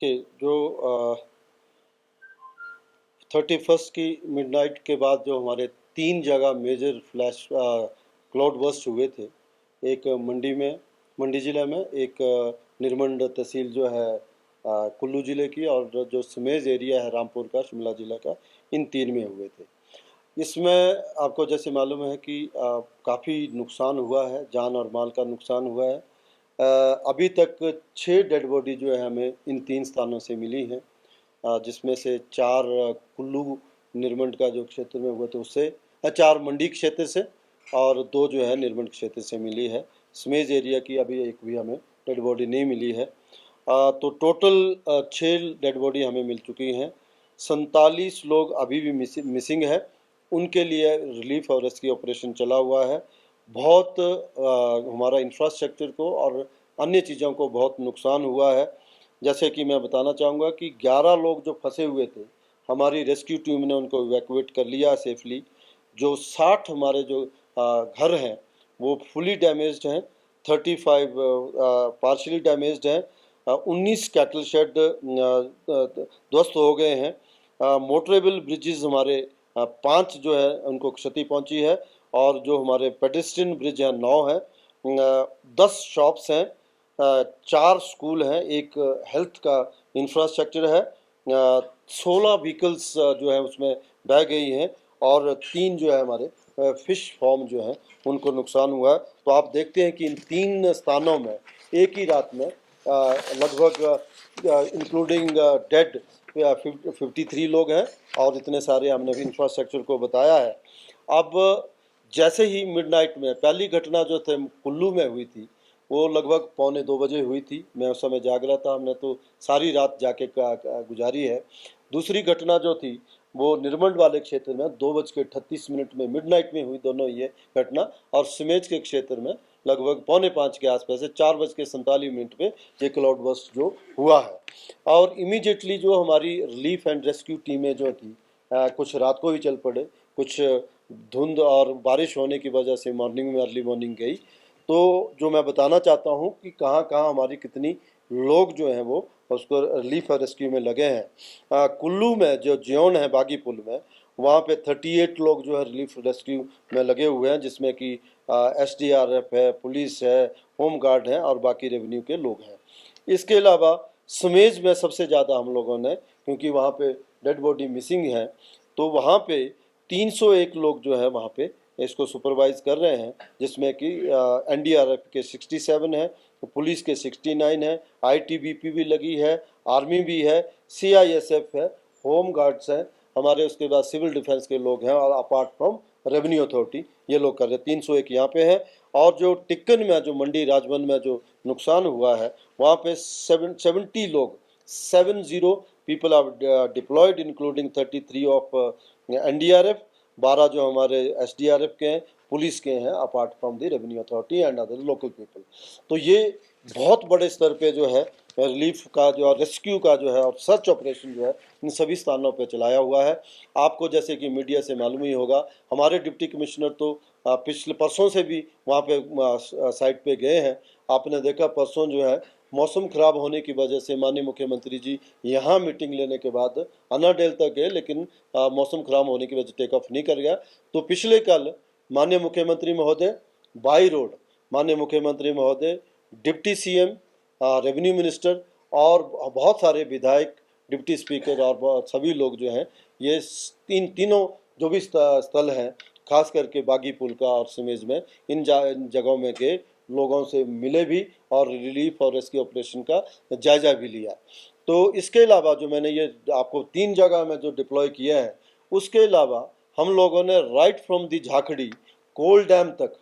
कि जो 31st की मिडनाइट के बाद जो हमारे 3 जगह मेजर फ्लैश क्लाउड बर्स्ट हुए थे। एक मंडी ज़िले में, एक निर्मंड तहसील जो है कुल्लू ज़िले की, और जो समेज एरिया है रामपुर का, शिमला ज़िला का, इन 3 में हुए थे। इसमें आपको जैसे मालूम है कि काफ़ी नुकसान हुआ है, जान और माल का नुकसान हुआ है। अभी तक 6 डेड बॉडी जो है हमें इन 3 स्थानों से मिली हैं, जिसमें से 4 कुल्लू निर्मंड का जो क्षेत्र में हुआ था उससे, 4 मंडी क्षेत्र से, और 2 जो है निर्मंड क्षेत्र से मिली है। स्मेज एरिया की अभी एक भी हमें डेड बॉडी नहीं मिली है। तो टोटल 6 डेड बॉडी हमें मिल चुकी हैं। 47 लोग अभी भी मिसिंग है। उनके लिए रिलीफ और रेस्क्यू ऑपरेशन चला हुआ है। बहुत हमारा इंफ्रास्ट्रक्चर को और अन्य चीज़ों को बहुत नुकसान हुआ है। जैसे कि मैं बताना चाहूँगा कि 11 लोग जो फंसे हुए थे, हमारी रेस्क्यू टीम ने उनको इवैक्यूएट कर लिया सेफली। जो 60 हमारे जो घर हैं वो फुली डैमेज्ड हैं, 35 पार्शली डैमेज्ड हैं, 19 कैटल शेड ध्वस्त हो गए हैं। मोटरेबल ब्रिजेस हमारे 5 जो है उनको क्षति पहुंची है, और जो हमारे पेडेस्ट्रियन ब्रिज हैं 9 हैं, 10 शॉप्स हैं, 4 स्कूल हैं, एक हेल्थ का इंफ्रास्ट्रक्चर है, 16 व्हीकल्स जो है उसमें बह गई हैं, और 3 जो है हमारे फिश फार्म जो है उनको नुकसान हुआ है। तो आप देखते हैं कि इन 3 स्थानों में एक ही रात में लगभग इंक्लूडिंग डेड 53 लोग हैं, और इतने सारे हमने इंफ्रास्ट्रक्चर को बताया है। अब जैसे ही मिडनाइट में पहली घटना जो थे कुल्लू में हुई थी, वो लगभग 1:45 हुई थी। मैं उस समय जाग रहा था, हमने तो सारी रात जाके गुजारी है। दूसरी घटना जो थी वो निर्मंड वाले क्षेत्र में 2:38 में मिडनाइट में हुई, दोनों ये घटना, और सिमेज के क्षेत्र में लगभग 4:45 के आसपास से 4:47 पे ये क्लाउड बर्स्ट जो हुआ है। और इमीडिएटली जो हमारी रिलीफ एंड रेस्क्यू टीमें जो थी, कुछ रात को भी चल पड़े, कुछ धुंध और बारिश होने की वजह से मॉर्निंग में अर्ली मॉर्निंग गई। तो जो मैं बताना चाहता हूँ कि कहाँ कहाँ हमारी कितनी लोग जो हैं वो उसको रिलीफ और रेस्क्यू में लगे हैं। कुल्लू में जो जियोन है बागी पुल में, वहाँ पे 38 लोग जो है रिलीफ रेस्क्यू में लगे हुए हैं, जिसमें कि SDRF है, पुलिस है, होम गार्ड है, और बाकी रेवेन्यू के लोग हैं। इसके अलावा समेज में सबसे ज़्यादा हम लोगों ने, क्योंकि वहाँ पे डेड बॉडी मिसिंग है, तो वहाँ पे 301 लोग जो है वहाँ पे इसको सुपरवाइज कर रहे हैं, जिसमें कि NDRF के 67 है, पुलिस के 69 है, ITBP भी लगी है, आर्मी भी है, CISF है, होम गार्ड्स हैं हमारे, उसके बाद सिविल डिफेंस के लोग हैं, और अपार्ट फ्रॉम रेवेन्यू अथॉरिटी ये लोग कर रहे हैं। 301 यहाँ पे है। और जो टिक्कन में, जो मंडी राजबंद में जो नुकसान हुआ है, वहाँ पे 70 लोग, 70 पीपल आर डिप्लॉयड, इंक्लूडिंग 33 ऑफ NDRF, 12 जो हमारे SDRF के हैं, पुलिस के हैं, apart from the revenue authority and other local people. तो ये बहुत बड़े स्तर पे जो है रिलीफ का जो है, रेस्क्यू का जो है, और सर्च ऑपरेशन जो है इन सभी स्थानों पे चलाया हुआ है। आपको जैसे कि मीडिया से मालूम ही होगा, हमारे डिप्टी कमिश्नर तो पिछले परसों से भी वहाँ पे साइट पे गए हैं। आपने देखा परसों जो है मौसम खराब होने की वजह से माननीय मुख्यमंत्री जी यहाँ मीटिंग लेने के बाद अनाडेल तक गए, लेकिन मौसम खराब होने की वजह से टेक ऑफ नहीं कर गया। तो पिछले कल माननीय मुख्यमंत्री महोदय बाई रोड, माननीय मुख्यमंत्री महोदय, डिप्टी CM, रेवेन्यू मिनिस्टर, और बहुत सारे विधायक, डिप्टी स्पीकर, और सभी लोग जो हैं, ये तीनों जो भी स्थल हैं, खास करके बागी पुल का और सिमेज में, इन जगहों में गए, लोगों से मिले भी, और रिलीफ और रेस्क्यू ऑपरेशन का जायजा भी लिया। तो इसके अलावा जो मैंने ये आपको 3 जगह में जो डिप्लॉय किया है, उसके अलावा हम लोगों ने right from the Jhakri Kol dam तक,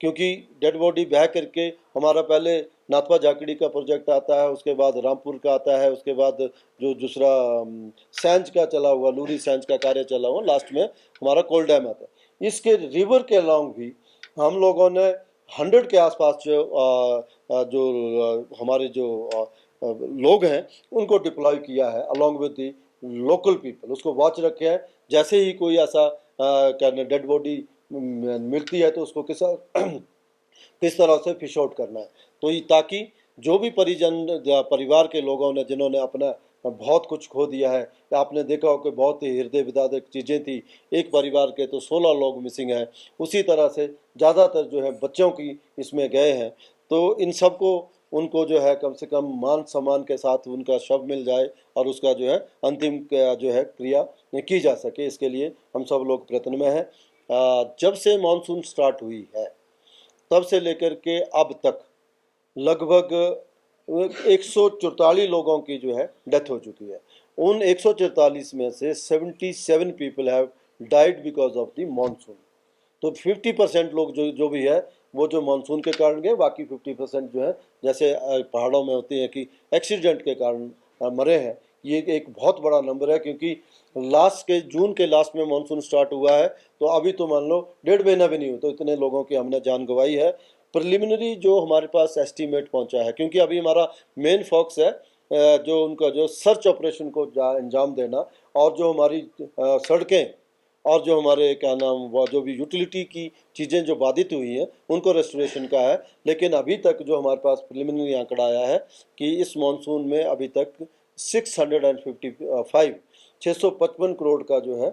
क्योंकि डेड बॉडी बह करके हमारा पहले नाथपा झाकड़ी का प्रोजेक्ट आता है, उसके बाद रामपुर का आता है, उसके बाद जो दूसरा सैंज का चला हुआ, लूरी सैंज का कार्य चला हुआ, लास्ट में हमारा कोल डैम आता है। इसके रिवर के अलॉन्ग भी हम लोगों ने 100 के आसपास जो हमारे जो लोग हैं उनको डिप्लॉय किया है, along with the local people. उसको वॉच रखे हैं, जैसे ही कोई ऐसा डेड बॉडी मिलती है तो उसको किस तरह से फिश आउट करना है, तो ताकि जो भी परिवार के लोगों ने जिन्होंने अपना बहुत कुछ खो दिया है, आपने देखा हो कि बहुत ही हृदय विदारक चीज़ें थी। एक परिवार के तो 16 लोग मिसिंग हैं, उसी तरह से ज़्यादातर जो है बच्चों की इसमें गए हैं। तो इन सब को उनको जो है कम से कम मान सम्मान के साथ उनका शव मिल जाए और उसका जो है अंतिम जो है क्रिया की जा सके, इसके लिए हम सब लोग प्रयत्न में हैं। जब से मानसून स्टार्ट हुई है तब से लेकर के अब तक लगभग 144 लोगों की जो है डेथ हो चुकी है। उन 144 में से 77 people have died because of the monsoon. तो 50% लोग जो भी है वो जो मानसून के कारण गए, बाकी 50% जो है जैसे पहाड़ों में होती है कि एक्सीडेंट के कारण मरे हैं। ये एक बहुत बड़ा नंबर है, क्योंकि जून के लास्ट में मानसून स्टार्ट हुआ है, तो अभी तो मान लो 1.5 महीना भी नहीं हुआ तो इतने लोगों की हमने जान गंवाई है। प्रिलिमिनरी जो हमारे पास एस्टीमेट पहुंचा है, क्योंकि अभी हमारा मेन फोकस है जो उनका जो सर्च ऑपरेशन को अंजाम देना, और जो हमारी सड़कें और जो हमारे क्या नाम वो जो भी यूटिलिटी की चीज़ें जो बाधित हुई हैं उनको रेस्टोरेशन का है। लेकिन अभी तक जो हमारे पास प्रिलिमिनरी आंकड़ा आया है कि इस मानसून में अभी तक 655 करोड़ का जो है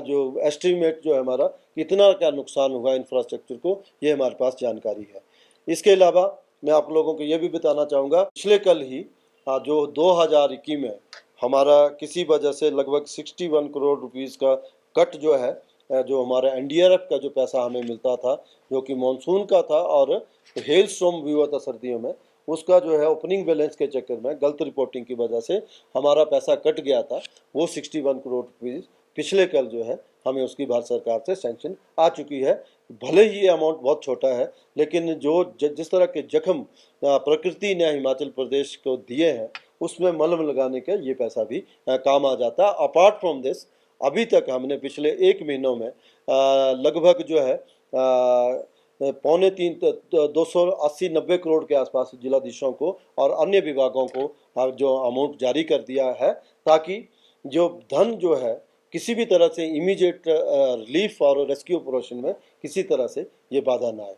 जो एस्टीमेट जो है हमारा कितना क्या नुकसान हुआ इंफ्रास्ट्रक्चर को, ये हमारे पास जानकारी है। इसके अलावा मैं आप लोगों को ये भी बताना चाहूँगा, पिछले कल ही जो 2021 में हमारा किसी वजह से लगभग 61 करोड़ रुपीस का कट जो है, जो हमारा एनडीआरएफ का जो पैसा हमें मिलता था जो कि मानसून का था और हेल स्टॉर्म भी हुआ था सर्दियों में, उसका जो है ओपनिंग बैलेंस के चक्कर में गलत रिपोर्टिंग की वजह से हमारा पैसा कट गया था। वो 61 करोड़ रुपीज़ पिछले कल जो है हमें उसकी भारत सरकार से सैंक्शन आ चुकी है। भले ही ये अमाउंट बहुत छोटा है, लेकिन जो जिस तरह के जख्म प्रकृति ने हिमाचल प्रदेश को दिए हैं उसमें मलहम लगाने का ये पैसा भी काम आ जाता है। अपार्ट फ्रॉम दिस अभी तक हमने पिछले 1 महीनों में लगभग जो है 280-90 करोड़ के आसपास जिलाधीशों को और अन्य विभागों को जो अमाउंट जारी कर दिया है, ताकि जो धन जो है किसी भी तरह से इमीडिएट रिलीफ और रेस्क्यू ऑपरेशन में किसी तरह से ये बाधा ना आए।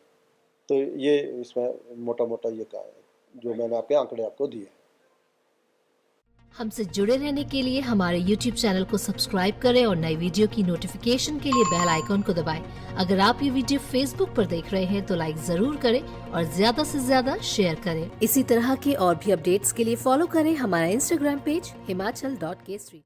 तो ये इसमें मोटा मोटा ये कहा है जो मैंने आपके आंकड़े आपको दिए। हमसे जुड़े रहने के लिए हमारे YouTube चैनल को सब्सक्राइब करें और नई वीडियो की नोटिफिकेशन के लिए बेल आइकॉन को दबाएं। अगर आप ये वीडियो Facebook पर देख रहे हैं तो लाइक जरूर करें और ज्यादा से ज्यादा शेयर करें। इसी तरह के और भी अपडेट्स के लिए फॉलो करें हमारा Instagram पेज himachal.k3।